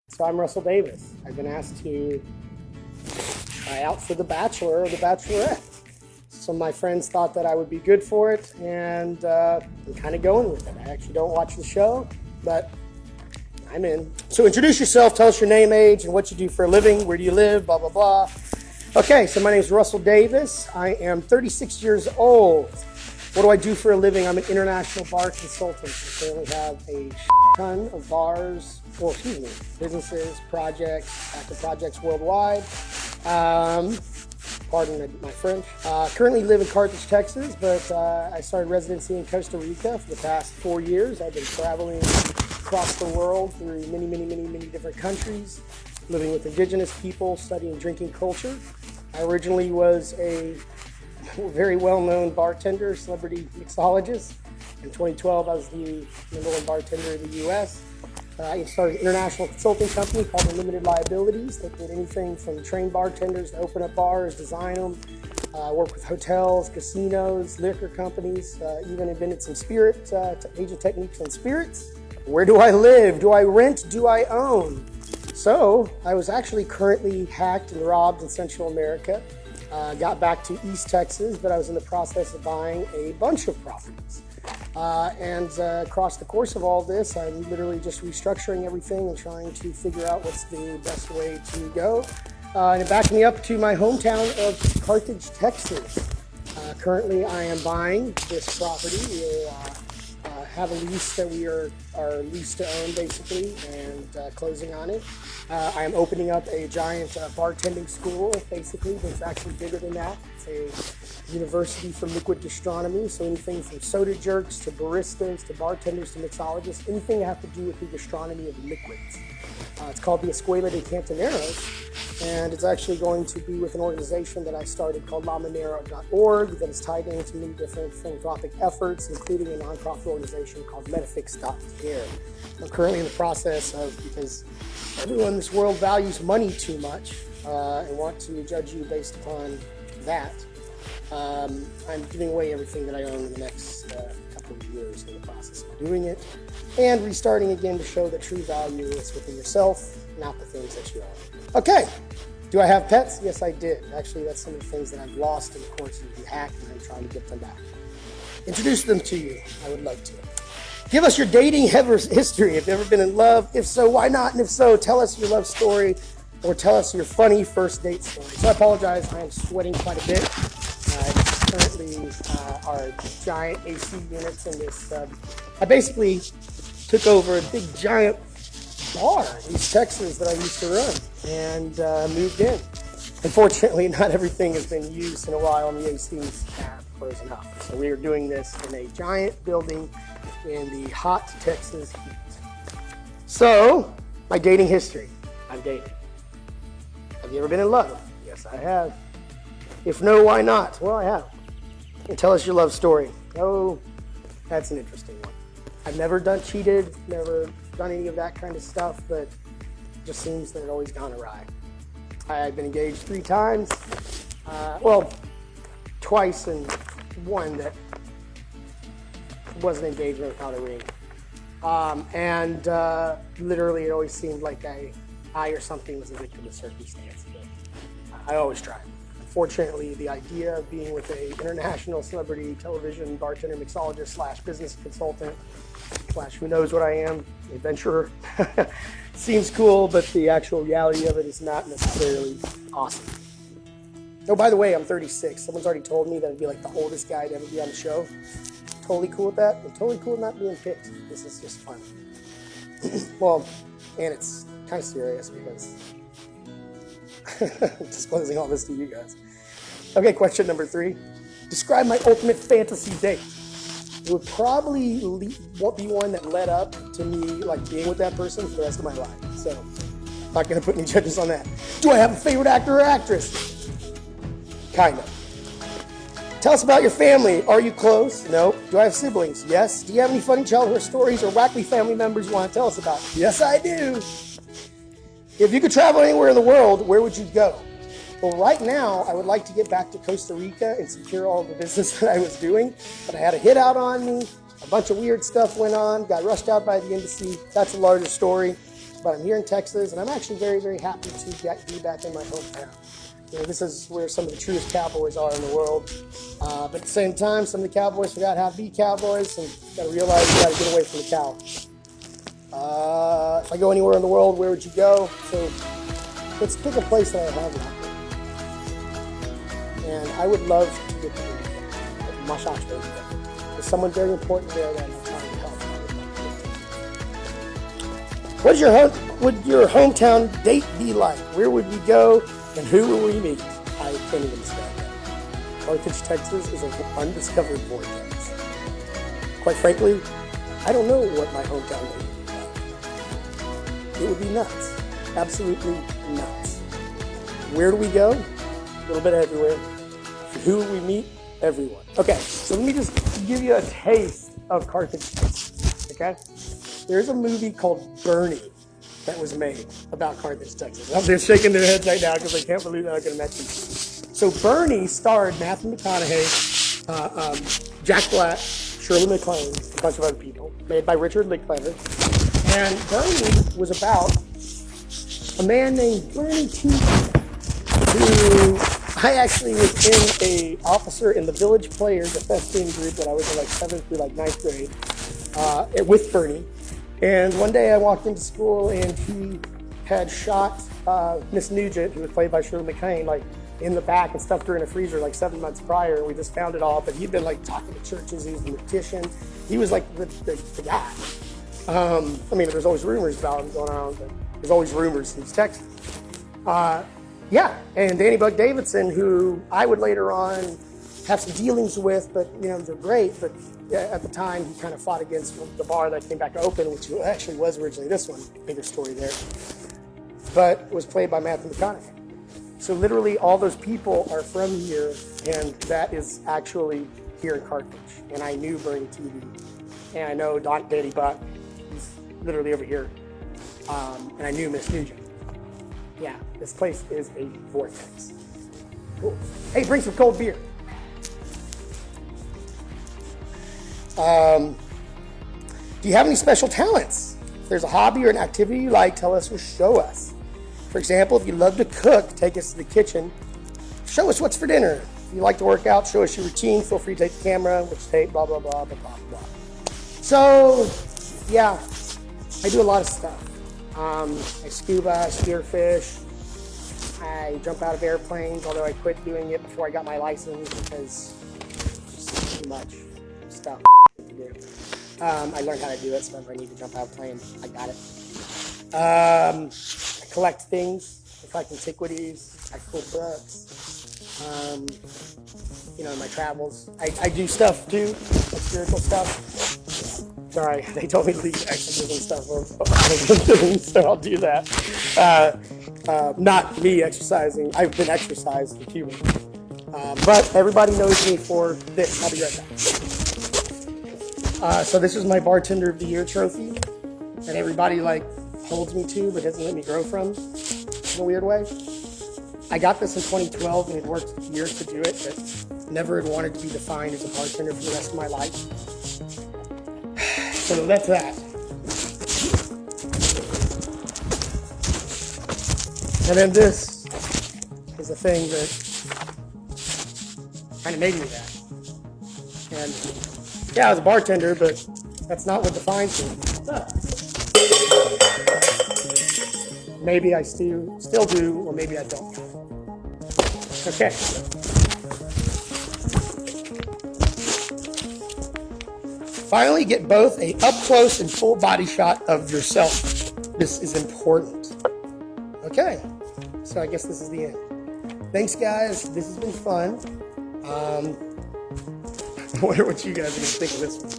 So I'm Russell Davis. I've been asked to try out for The Bachelor or The Bachelorette. Some of my friends thought that I would be good for it, and I'm kind of going with it. I actually don't watch the show, but I'm in. So introduce yourself, tell us your name, age, and what you do for a living, where do you live, blah, blah, blah. Okay, so my name is Russell Davis. I am 36 years old. What do I do for a living? I'm an international bar consultant. I currently have a ton of bars, businesses, projects, active projects worldwide. Pardon my French. Currently live in Carthage, Texas, but I started residency in Costa Rica for the past 4 years. I've been traveling across the world through many different countries, living with indigenous people, studying drinking culture. I originally was a very well-known bartender, celebrity mixologist. In 2012, I was the #1 bartender in the U.S. I started an international consulting company called Unlimited Liabilities that did anything from train bartenders to open up bars, design them, work with hotels, casinos, liquor companies, even invented some spirit, agent techniques on spirits. Where do I live? Do I rent? Do I own? So I was actually currently hacked and robbed in Central America. Got back to East Texas, but I was in the process of buying a bunch of properties. Across the course of all this, I'm literally just restructuring everything and trying to figure out what's the best way to go. And it backed me up to my hometown of Carthage, Texas. Currently, I am buying this property. We have a lease that we are leased to own, basically, and closing on it. I am opening up a giant bartending school, basically, but it's actually bigger than that. It's a university for liquid gastronomy, so anything from soda jerks to baristas to bartenders to mixologists, anything that has to do with the gastronomy of liquids. It's called the Escuela de Cantoneros, and it's actually going to be with an organization that I started called lamanera.org that is tied into many different philanthropic efforts, including a nonprofit organization called Metafix.care. I'm currently in the process of, because everyone in this world values money too much and want to judge you based upon that, I'm giving away everything that I own in the next couple of years in the process of doing it, and restarting again to show that true value is within yourself, not the things that you own. Okay, do I have pets? Yes, I did. Actually, that's some of the things that I've lost in the course of the hack, and I'm trying to get them back. Introduce them to you. I would love to. Give us your dating history. Have you ever been in love? If so, why not? And if so, tell us your love story or tell us your funny first date story. So I apologize, I am sweating quite a bit. Currently, our giant AC units in this. I basically took over a big giant bar in East Texas that I used to run and moved in. Unfortunately, not everything has been used in a while and the ACs have frozen up. So we are doing this in a giant building in the hot Texas heat. So, my dating history. I'm dating. Have you ever been in love? Yes, I have. If no, why not? Well, I have. And tell us your love story. Oh, that's an interesting one. I've never cheated, never done any of that kind of stuff, but it just seems that it always gone awry. I've been engaged 3 times. Twice and one that was an engagement without a ring. Literally it always seemed like I or something was a victim of circumstance. But I always tried. Unfortunately, the idea of being with a international celebrity television bartender, mixologist / business consultant / who knows what I am, adventurer, seems cool, but the actual reality of it is not necessarily awesome. Oh, by the way, I'm 36. Someone's already told me that I'd be like the oldest guy to ever be on the show. Totally cool with that. I'm totally cool with not being picked. This is just fun. Well, and it's kind of serious because I'm disclosing all this to you guys. Okay, question number 3. Describe my ultimate fantasy date. It would probably be one that led up to me like being with that person for the rest of my life. So, I'm not going to put any judges on that. Do I have a favorite actor or actress? Kind of. Tell us about your family. Are you close? No. Do I have siblings? Yes. Do you have any funny childhood stories or wacky family members you want to tell us about? Yes, I do. If you could travel anywhere in the world, where would you go? Well, right now, I would like to get back to Costa Rica and secure all of the business that I was doing, but I had a hit out on me. A bunch of weird stuff went on, got rushed out by the embassy. That's a larger story. but I'm here in Texas, and I'm actually very, very happy to be back in my hometown. This is where some of the truest cowboys are in the world. But at the same time, some of the cowboys forgot how to be cowboys, and you gotta realize you gotta get away from the cow. If I go anywhere in the world, where would you go? So let's pick a place that I have not been. And I would love to get to Mashach, baby. There's someone very important there that I'm trying to help. Would your hometown date be like? Where would we go and who will we meet? I can't even describe that. Carthage, Texas is an undiscovered vortex. Quite frankly, I don't know what my hometown date would be like. It would be nuts. Absolutely nuts. Where do we go? A little bit everywhere. Who will we meet? Everyone. Okay, so let me just give you a taste of Carthage, Texas. Okay? There's a movie called Bernie that was made about Carthage, Texas. They're shaking their heads right now because they can't believe that I'm going to mention it. So Bernie starred Matthew McConaughey, Jack Black, Shirley MacLaine, a bunch of other people, made by Richard Linklater. And Bernie was about a man named Bernie T, who I actually was in a officer in the Village Players, a festing group that I was in like 7th through like 9th grade with Bernie. And one day I walked into school and he had shot Miss Nugent, who was played by Shirley MacLaine, like in the back and stuffed her in a freezer like 7 months prior. And we just found it all. But he'd been like talking to churches. He was a mortician. He was like the guy. I mean, there's always rumors about him going around, but there's always rumors. He's Texas. Yeah, and Danny Buck Davidson, who I would later on have some dealings with, but they're great. But at the time, he kind of fought against the bar that came back open, which actually was originally this one. Bigger story there, but was played by Matthew McConaughey. So literally, all those people are from here, and that is actually here in Carthage. And I knew Bernie TV, and I know Danny Buck. He's literally over here, and I knew Miss Nugent. Yeah, this place is a vortex. Cool. Hey, bring some cold beer. Do you have any special talents? If there's a hobby or an activity you like, tell us or show us. For example, if you love to cook, take us to the kitchen. Show us what's for dinner. If you like to work out, show us your routine. Feel free to take the camera, which tape, blah, blah, blah, blah, blah, blah. So, yeah, I do a lot of stuff. I scuba, I spearfish, I jump out of airplanes, although I quit doing it before I got my license because it's just too much stuff to do. I learned how to do it, so if I need to jump out of a plane, I got it. I collect things, I collect antiquities, I cool books. In my travels, I do stuff too, like spiritual stuff. Sorry, they told me to leave exorcism stuff so I'll do that. Not me exercising. I've been exercised in Cuba. But everybody knows me for this. I'll be right back. So this is my Bartender of the Year trophy that everybody holds me to but doesn't let me grow from in a weird way. I got this in 2012 and it worked years to do it, but never had wanted to be defined as a bartender for the rest of my life. So that's that. And then this is the thing that kind of made me that. And yeah, I was a bartender, but that's not what defines me. Maybe I still do, or maybe I don't. Okay. Finally, get both a up-close and full body shot of yourself. This is important. Okay, so I guess this is the end. Thanks, guys. This has been fun. I wonder what you guys are going to think of this one.